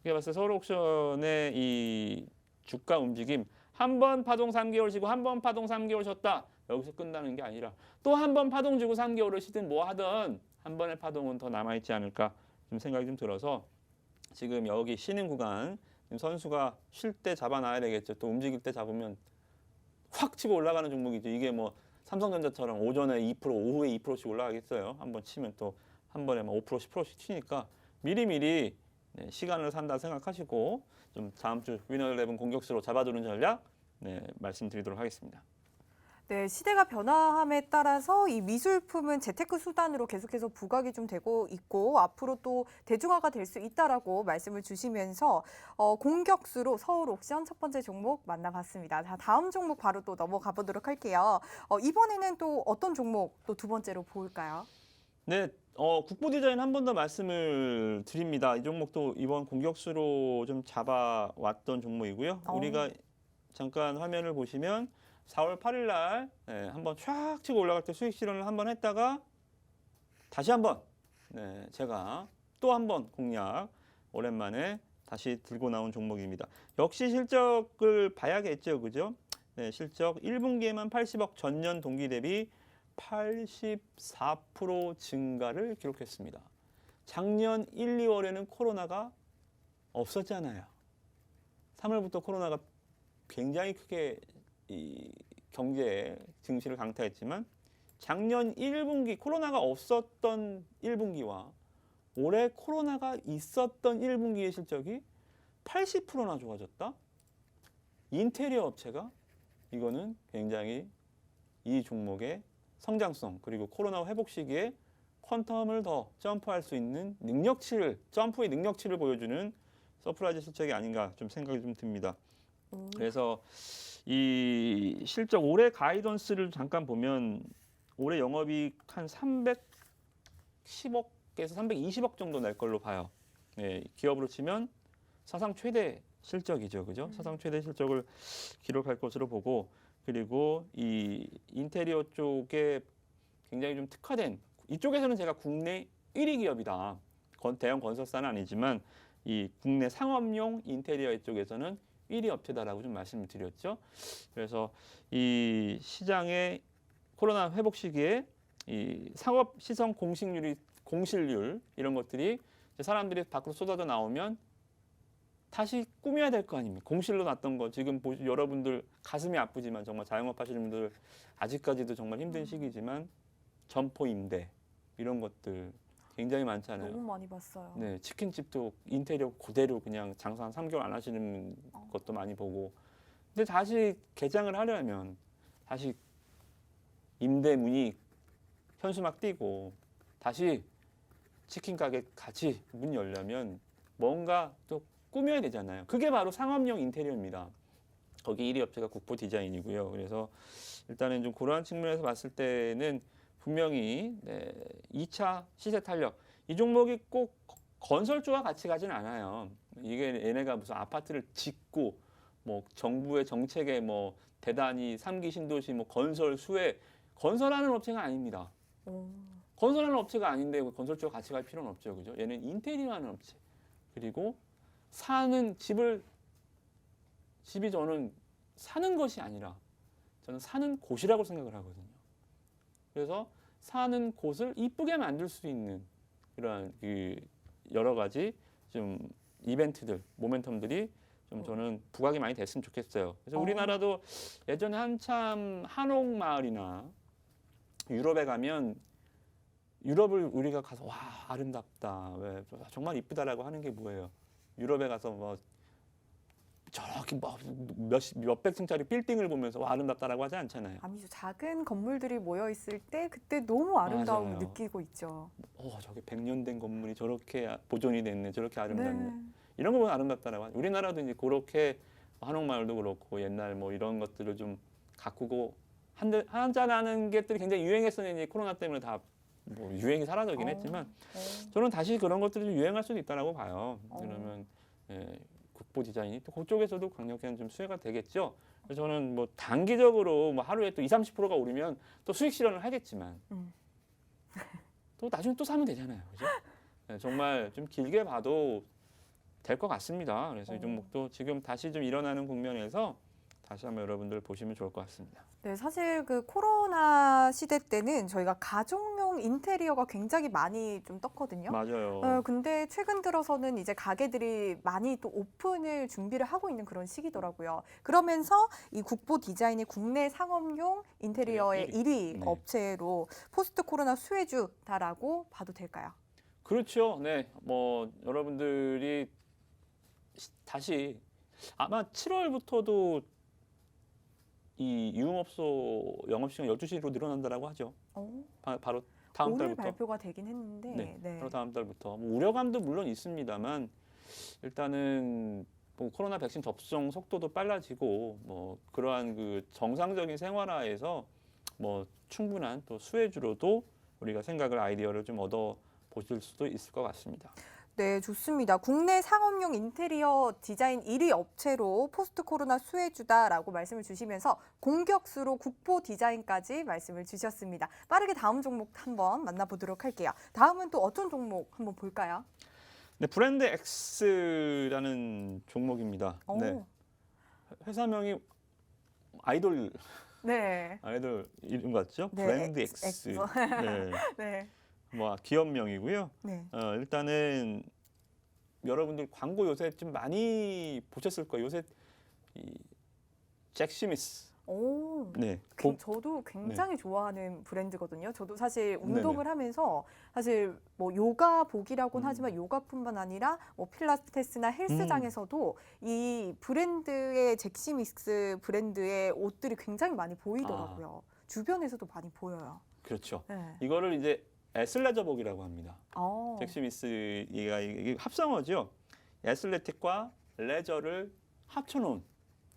이게 봤을 때 서울옥션의 이 주가 움직임 한 번 파동 3개월 쉬고 한 번 파동 3개월 쉬었다. 여기서 끝나는 게 아니라 또 한 번 파동 주고 3개월을 쉬든 뭐 하든 한 번의 파동은 더 남아있지 않을까 좀 생각이 좀 들어서 지금 여기 쉬는 구간 선수가 쉴 때 잡아놔야 되겠죠. 또 움직일 때 잡으면 확 치고 올라가는 종목이죠. 이게 뭐 삼성전자처럼 오전에 2%, 오후에 2%씩 올라가겠어요. 한번 치면 또 한 번에 막 5%, 10%씩 치니까 미리미리 네, 시간을 산다 생각하시고 좀 다음 주 위너 11 공격수로 잡아두는 전략 네, 말씀드리도록 하겠습니다. 네, 시대가 변화함에 따라서 이 미술품은 재테크 수단으로 계속해서 부각이 좀 되고 있고 앞으로 또 대중화가 될 수 있다라고 말씀을 주시면서 공격수로 서울 옥션 첫 번째 종목 만나봤습니다. 자, 다음 종목 바로 또 넘어가 보도록 할게요. 이번에는 또 어떤 종목 또 두 번째로 볼까요? 네, 국보 디자인 한 번 더 말씀을 드립니다. 이 종목도 이번 공격수로 좀 잡아왔던 종목이고요. 우리가 잠깐 화면을 보시면 4월 8일 날 네, 한번 촥 치고 올라갈 때 수익 실현을 한번 했다가 다시 한번 네, 제가 또 한번 공략 오랜만에 다시 들고 나온 종목입니다. 역시 실적을 봐야겠죠, 그죠? 네, 실적 1분기에만 80억, 전년 동기 대비 84% 증가를 기록했습니다. 작년 1, 2월에는 코로나가 없었잖아요. 3월부터 코로나가 굉장히 크게 이 경제 증시를 강타했지만 작년 1분기 코로나가 없었던 1분기와 올해 코로나가 있었던 1분기의 실적이 80%나 좋아졌다? 인테리어 업체가 이거는 굉장히 이 종목의 성장성 그리고 코로나 회복 시기에 퀀텀을 더 점프할 수 있는 점프의 능력치를 보여주는 서프라이즈 실적이 아닌가 좀 생각이 좀 듭니다. 그래서 이 실적 올해 가이던스를 잠깐 보면 올해 영업이익 한 310억에서 320억 정도 낼 걸로 봐요. 네, 기업으로 치면 사상 최대 실적이죠, 그죠? 사상 최대 실적을 기록할 것으로 보고 그리고 이 인테리어 쪽에 굉장히 좀 특화된 이쪽에서는 제가 국내 1위 기업이다. 대형 건설사는 아니지만 이 국내 상업용 인테리어 쪽에서는 1위 업체다라고 좀 말씀을 드렸죠. 그래서 이 시장의 코로나 회복 시기에 이 상업 시선 공실률 이런 것들이 사람들이 밖으로 쏟아져 나오면 다시 꾸며야 될 거 아닙니까? 공실로 났던 거 지금 여러분들 가슴이 아프지만 정말 자영업 하시는 분들 아직까지도 정말 힘든 시기지만 점포 임대 이런 것들 굉장히 많잖아요. 너무 많이 봤어요. 네, 치킨집도 인테리어 그대로 그냥 장사 한 3개월 안 하시는 것도 많이 보고. 근데 다시 개장을 하려면 다시 임대 문이 현수막 띄고 다시 치킨 가게 같이 문 열려면 뭔가 또 꾸며야 되잖아요. 그게 바로 상업용 인테리어입니다. 거기 1위 업체가 국보 디자인이고요. 그래서 일단은 좀 그러한 측면에서 봤을 때는 분명히 2차 시세 탄력. 이 종목이 꼭 건설주와 같이 가진 않아요. 이게 얘네가 무슨 아파트를 짓고 뭐 정부의 정책에 뭐 대단히 3기 신도시 뭐 건설 수혜 건설하는 업체가 아닙니다. 건설하는 업체가 아닌데 건설주와 같이 갈 필요는 없죠. 그죠? 얘는 인테리어 하는 업체. 그리고 집이 저는 사는 것이 아니라 저는 사는 곳이라고 생각을 하거든요. 그래서 사는 곳을 이쁘게 만들 수 있는 그런 여러 가지 좀 이벤트들, 모멘텀들이 좀 저는 부각이 많이 됐으면 좋겠어요. 그래서 우리나라도 예전에 한참 한옥마을이나 유럽에 가면 유럽을 우리가 가서 와 아름답다, 왜 정말 이쁘다라고 하는 게 뭐예요? 유럽에 가서 뭐 저렇게 몇백 층짜리 빌딩을 보면서 와 아름답다라고 하지 않잖아요. 아니죠. 작은 건물들이 모여 있을 때 그때 너무 아름다움을 맞아요. 느끼고 있죠. 저게 100년 된 건물이 저렇게 보존이 됐네, 저렇게 아름답네. 네. 이런 거 보면 아름답다라고 하죠. 우리나라도 이제 그렇게 한옥마을도 그렇고 옛날 뭐 이런 것들을 좀 가꾸고 한잔하는 것들이 굉장히 유행했었는데 코로나 때문에 다 뭐 유행이 사라지긴 했지만 저는 다시 그런 것들이 좀 유행할 수도 있다라고 봐요. 그러면 국보 디자인이 또 그쪽에서도 강력한 좀 수혜가 되겠죠. 그래서 저는 뭐 단기적으로 뭐 하루에 또 20-30%가 오르면 또 수익 실현을 하겠지만 또 나중에 또 사면 되잖아요. 그죠? 네, 정말 좀 길게 봐도 될 것 같습니다. 그래서 이 종목도 지금 다시 좀 일어나는 국면에서 다시 한번 여러분들 보시면 좋을 것 같습니다. 네, 사실 그 코로나 시대 때는 저희가 가족용 상업용 인테리어가 굉장히 많이 좀 떴거든요. 맞아요. 근데 최근 들어서는 이제 가게들이 많이 또 오픈을 준비를 하고 있는 그런 시기더라고요. 그러면서 이 국보 디자인이 국내 상업용 인테리어의 네, 1위 네. 업체로 포스트 코로나 수혜주다라고 봐도 될까요? 그렇죠. 네, 뭐 여러분들이 다시 아마 7월부터도 이 유흥업소 영업시간 12시로 늘어난다라고 하죠. 바로 다음 오늘 달부터. 발표가 되긴 했는데 네, 네. 바로 다음 달부터. 뭐 우려감도 물론 있습니다만 일단은 뭐 코로나 백신 접종 속도도 빨라지고 뭐 그러한 그 정상적인 생활화에서 뭐 충분한 또 수혜주로도 우리가 생각을 아이디어를 좀 얻어 보실 수도 있을 것 같습니다. 네, 좋습니다. 국내 상업용 인테리어 디자인 1위 업체로 포스트 코로나 수혜주다라고 말씀을 주시면서 공격수로 국보 디자인까지 말씀을 주셨습니다. 빠르게 다음 종목 한번 만나보도록 할게요. 다음은 또 어떤 종목 한번 볼까요? 네, 브랜드 X라는 종목입니다. 오, 네, 회사명이 아이돌 네. 이름 같죠? 네, 브랜드 X. X. 네, 네. 뭐 기업명이고요. 네. 일단은 여러분들 광고 요새 좀 많이 보셨을 거예요. 요새 이 잭스미스. 오. 네, 저도 굉장히 좋아하는 브랜드거든요. 저도 사실 운동을 네네. 하면서 사실 뭐 요가복이라고는 음. 하지만 요가뿐만 아니라 뭐 필라테스나 헬스장에서도 이 브랜드의 잭시믹스 브랜드의 옷들이 굉장히 많이 보이더라고요. 주변에서도 많이 보여요. 그렇죠. 네. 이거를 이제 애슬레저복이라고 합니다. 어. 잭스미스 이게 합성어죠. 애슬레틱과 레저를 합쳐놓은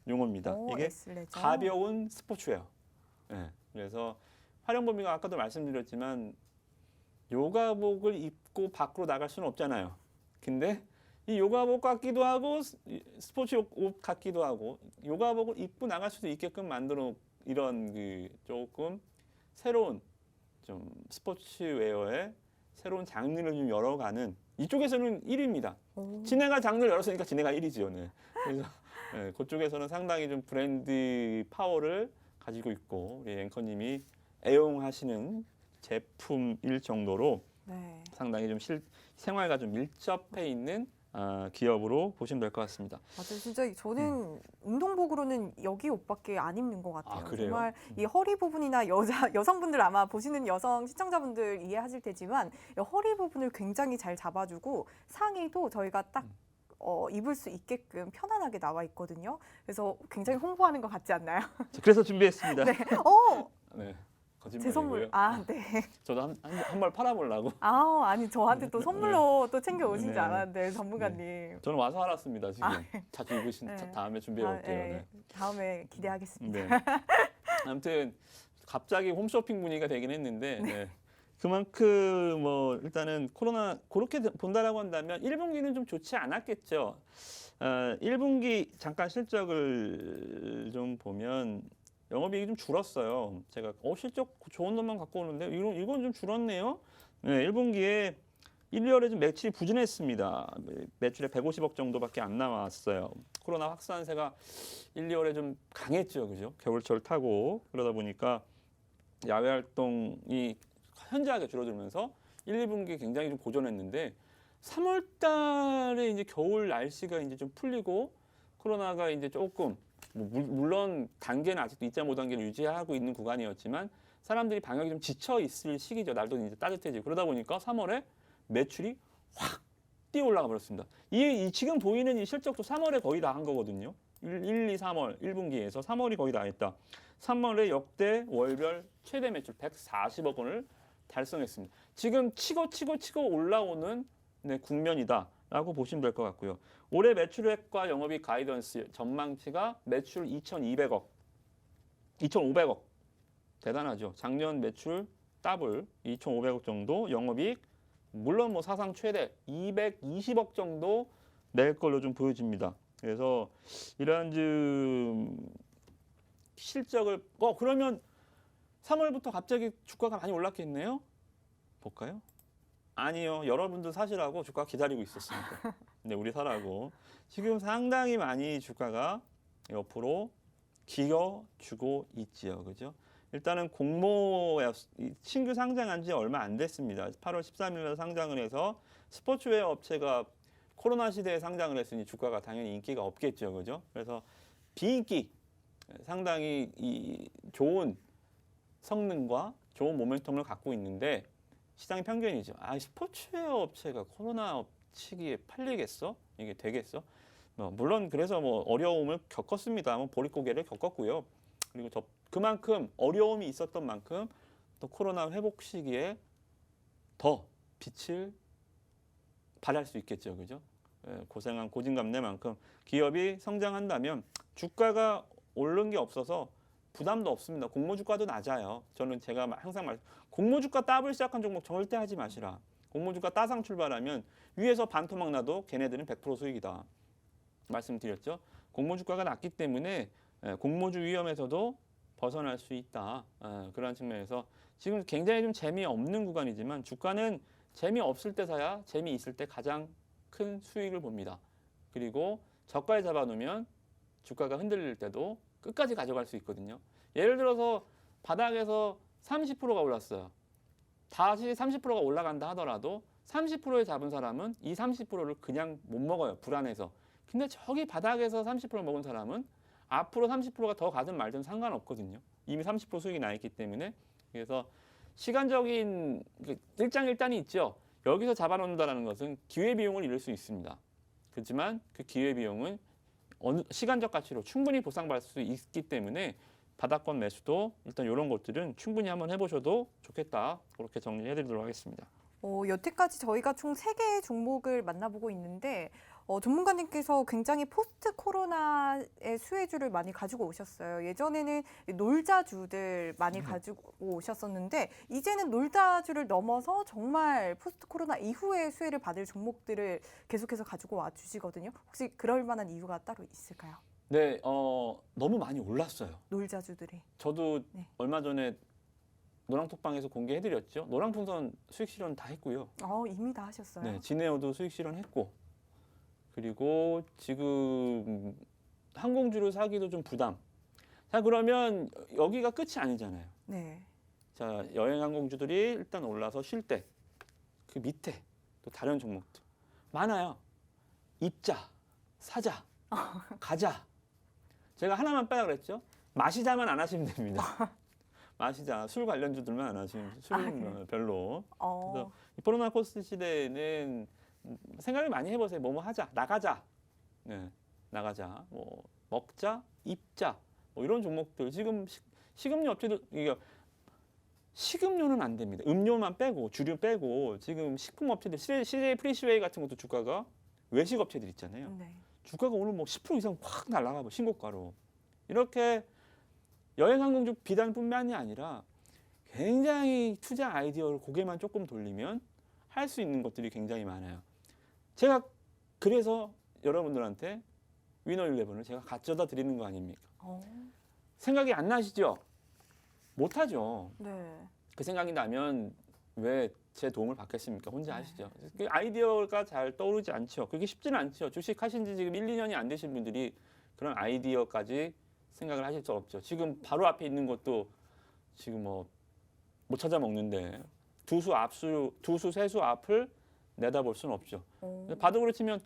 용어입니다. 오, 이게 에슬레저. 가벼운 스포츠웨어. 네, 그래서 활용 범위가 아까도 말씀드렸지만 요가복을 입고 밖으로 나갈 수는 없잖아요. 근데 이 요가복 같기도 하고 스포츠 옷 같기도 하고 요가복을 입고 나갈 수도 있게끔 만들어 이런 그 조금 새로운 좀 스포츠웨어의 새로운 장르를 좀 열어가는 이쪽에서는 1위입니다. 오. 진해가 장르를 열었으니까 진해가 1위지요. 네. 그래서 네, 그쪽에서는 상당히 좀 브랜드 파워를 가지고 있고 우리 앵커님이 애용하시는 제품일 정도로 네. 상당히 좀 생활과 좀 밀접해 있는 기업으로 보시면 될 것 같습니다. 맞아요. 진짜 저는 운동복으로는 여기 옷밖에 안 입는 것 같아요. 아, 그래요? 정말 이 허리 부분이나 여성분들 아마 보시는 여성 시청자분들 이해하실 테지만 이 허리 부분을 굉장히 잘 잡아주고 상의도 저희가 딱 입을 수 있게끔 편안하게 나와 있거든요. 그래서 굉장히 홍보하는 것 같지 않나요? 자, 그래서 준비했습니다. 네. 네, 제 선물. 거짓말이고요. 아, 네. 저도 한 벌 팔아보려고. 아니 저한테 또 선물로 또 챙겨 오신 줄 네. 알았는데 전문가님. 저는 와서 알았습니다. 지금 자주 입으신 네. 다음에 준비해 올게요. 네. 다음에 기대하겠습니다. 네. 아무튼 갑자기 홈쇼핑 분위기가 되긴 했는데 네. 그만큼 뭐 일단은 코로나 그렇게 본다라고 한다면 1분기는 좀 좋지 않았겠죠. 1분기 잠깐 실적을 좀 보면 영업이익이 좀 줄었어요. 제가 실적 좋은 놈만 갖고 오는데 이건 좀 줄었네요. 네, 1분기에 1월에 좀 매출이 부진했습니다. 매출에 150억 정도밖에 안 나왔어요. 코로나 확산세가 1, 2월에 좀 강했죠. 그죠? 겨울철 타고 그러다 보니까 야외 활동이 현저하게 줄어들면서 1, 2분기 굉장히 좀 고전했는데 3월 달에 이제 겨울 날씨가 이제 좀 풀리고 코로나가 이제 조금 물론 단계는 아직도 2.5단계를 유지하고 있는 구간이었지만 사람들이 방역이 좀 지쳐 있을 시기죠. 날도 이제 따뜻해지고 그러다 보니까 3월에 매출이 확 뛰어 올라가 버렸습니다. 지금 보이는 이 실적도 3월에 거의 다 한 거거든요. 1, 2, 3월 1분기에서 3월이 거의 다 했다. 3월에 역대 월별 최대 매출 140억 원을 달성했습니다. 지금 치고 올라오는 국면이다라고 보시면 될 것 같고요. 올해 매출액과 영업이익 가이던스 전망치가 매출 2,200억, 2,500억 대단하죠. 작년 매출 더블 2,500억 정도, 영업이익 물론 뭐 사상 최대 220억 정도 낼 걸로 좀 보여집니다. 그래서 이러한 좀 실적을 그러면 3월부터 갑자기 주가가 많이 올랐겠네요. 볼까요? 아니요. 여러분들 사시라고 주가 기다리고 있었습니다. 근데 우리 사라고 지금 상당히 많이 주가가 옆으로 기어주고 있지요. 그죠? 일단은 신규 상장한 지 얼마 안 됐습니다. 8월 13일 날 상장을 해서 스포츠웨어 업체가 코로나 시대에 상장을 했으니 주가가 당연히 인기가 없겠죠. 그죠? 그래서 비인기, 상당히 좋은 성능과 좋은 모멘텀을 갖고 있는데 시장의 편견이죠. 스포츠웨어 업체가 코로나 시기에 팔리겠어? 이게 되겠어? 물론 그래서 어려움을 겪었습니다. 보릿고개를 겪었고요. 그리고 그만큼 어려움이 있었던 만큼 또 코로나 회복 시기에 더 빛을 발할 수 있겠죠. 그죠? 고생한 고진감래만큼 기업이 성장한다면 주가가 오른 게 없어서 부담도 없습니다. 공모주가도 낮아요. 저는 제가 항상 공모주가 따블 시작한 종목 절대 하지 마시라. 공모주가 따상 출발하면 위에서 반토막 나도 걔네들은 100% 수익이다. 말씀드렸죠. 공모주가가 낮기 때문에 공모주 위험에서도 벗어날 수 있다. 그런 측면에서 지금 굉장히 좀 재미없는 구간이지만 주가는 재미없을 때 사야 재미있을 때 가장 큰 수익을 봅니다. 그리고 저가에 잡아놓으면 주가가 흔들릴 때도 끝까지 가져갈 수 있거든요. 예를 들어서 바닥에서 30%가 올랐어요. 다시 30%가 올라간다 하더라도 30%에 잡은 사람은 이 30%를 그냥 못 먹어요. 불안해서. 근데 저기 바닥에서 30% 먹은 사람은 앞으로 30%가 더 가든 말든 상관없거든요. 이미 30% 수익이 나 있기 때문에. 그래서 시간적인 일장일단이 있죠. 여기서 잡아놓는다는 것은 기회비용을 잃을 수 있습니다. 그렇지만 그 기회비용은 어느 시간적 가치로 충분히 보상받을 수 있기 때문에 바닥권 매수도 일단 이런 것들은 충분히 한번 해보셔도 좋겠다. 그렇게 정리해드리도록 하겠습니다. 여태까지 저희가 총 3개의 종목을 만나보고 있는데 전문가님께서 굉장히 포스트 코로나의 수혜주를 많이 가지고 오셨어요. 예전에는 놀자주들 많이 가지고 오셨었는데 이제는 놀자주를 넘어서 정말 포스트 코로나 이후에 수혜를 받을 종목들을 계속해서 가지고 와 주시거든요. 혹시 그럴 만한 이유가 따로 있을까요? 네, 너무 많이 올랐어요. 놀자주들이. 저도 네. 얼마 전에 노랑톡방에서 공개해드렸죠. 노랑풍선 수익 실현 다 했고요. 이미 다 하셨어요? 네, 진에어도 수익 실현했고, 그리고 지금 항공주를 사기도 좀 부담. 자, 그러면 여기가 끝이 아니잖아요. 네. 자, 여행 항공주들이 일단 올라서 쉴 때 그 밑에 또 다른 종목들 많아요. 입자, 사자, 가자. 제가 하나만 빼라 그랬죠. 마시자만 안 하시면 됩니다. 마시자, 술 관련주들만 안 하시면 술은 별로. 그래서 이 코로나 코스트 시대에는 생각을 많이 해보세요. 뭐뭐 하자, 나가자, 네, 나가자, 뭐 먹자, 입자, 뭐 이런 종목들 지금 식음료 업체들 이게 식음료는 안 됩니다. 음료만 빼고 주류 빼고 지금 식품 업체들 CJ 프리시웨이 같은 것도 주가가 외식 업체들 있잖아요. 네. 주가가 오늘 뭐 10% 이상 확 날아가 버 신고가로 이렇게 여행 항공주 비단뿐만이 아니라 굉장히 투자 아이디어를 고개만 조금 돌리면 할 수 있는 것들이 굉장히 많아요. 제가 그래서 여러분들한테 위너11을 제가 가져다 드리는 거 아닙니까? 생각이 안 나시죠? 못하죠. 네. 그 생각이 나면 왜 제 도움을 받겠습니까? 혼자 하시죠. 그 아이디어가 잘 떠오르지 않죠. 그게 쉽지는 않죠. 주식 하신 지 지금 1, 2년이 안 되신 분들이 그런 아이디어까지 생각을 하실 수 없죠. 지금 바로 앞에 있는 것도 지금 뭐 못 찾아 먹는데 두수, 세수 앞을 내다볼 수는 없죠. 바둑으로 치면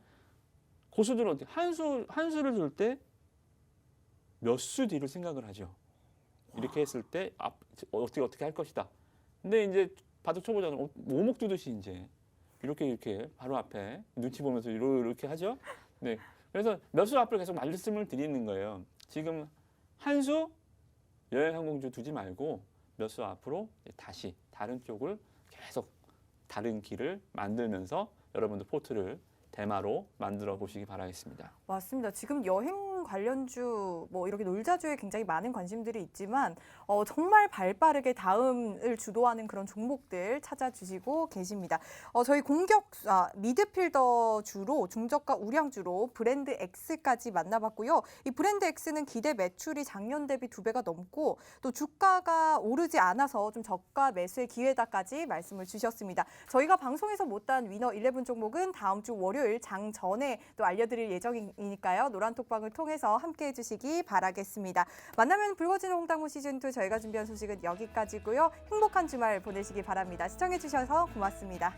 고수들은 어떻게 한 수를 둘 때 몇 수 뒤를 생각을 하죠. 이렇게 했을 때 어떻게 할 것이다. 근데 이제 바둑 초보자는 오목 두듯이 이제 이렇게 바로 앞에 눈치 보면서 이렇게 하죠. 네. 그래서 몇 수 앞을 계속 말씀을 드리는 거예요. 지금 한 수 여행 항공주 두지 말고 몇 수 앞으로 다시 다른 쪽을 계속 다른 길을 만들면서 여러분들 포트를 대마로 만들어 보시기 바라겠습니다. 맞습니다. 지금 여행 관련주, 뭐 이렇게 놀자주에 굉장히 많은 관심들이 있지만 정말 발빠르게 다음을 주도하는 그런 종목들 찾아주시고 계십니다. 저희 미드필더 주로 중저가 우량주로 브랜드 X까지 만나봤고요. 이 브랜드 X는 기대 매출이 작년 대비 2배가 넘고 또 주가가 오르지 않아서 좀 저가 매수의 기회다까지 말씀을 주셨습니다. 저희가 방송에서 못한 위너11 종목은 다음 주 월요일 장 전에 또 알려드릴 예정이니까요. 노란톡방을 통해서 통해서 함께해 주시기 바라겠습니다. 만나면 붉어지는 홍당무 시즌2 저희가 준비한 소식은 여기까지고요. 행복한 주말 보내시기 바랍니다. 시청해 주셔서 고맙습니다.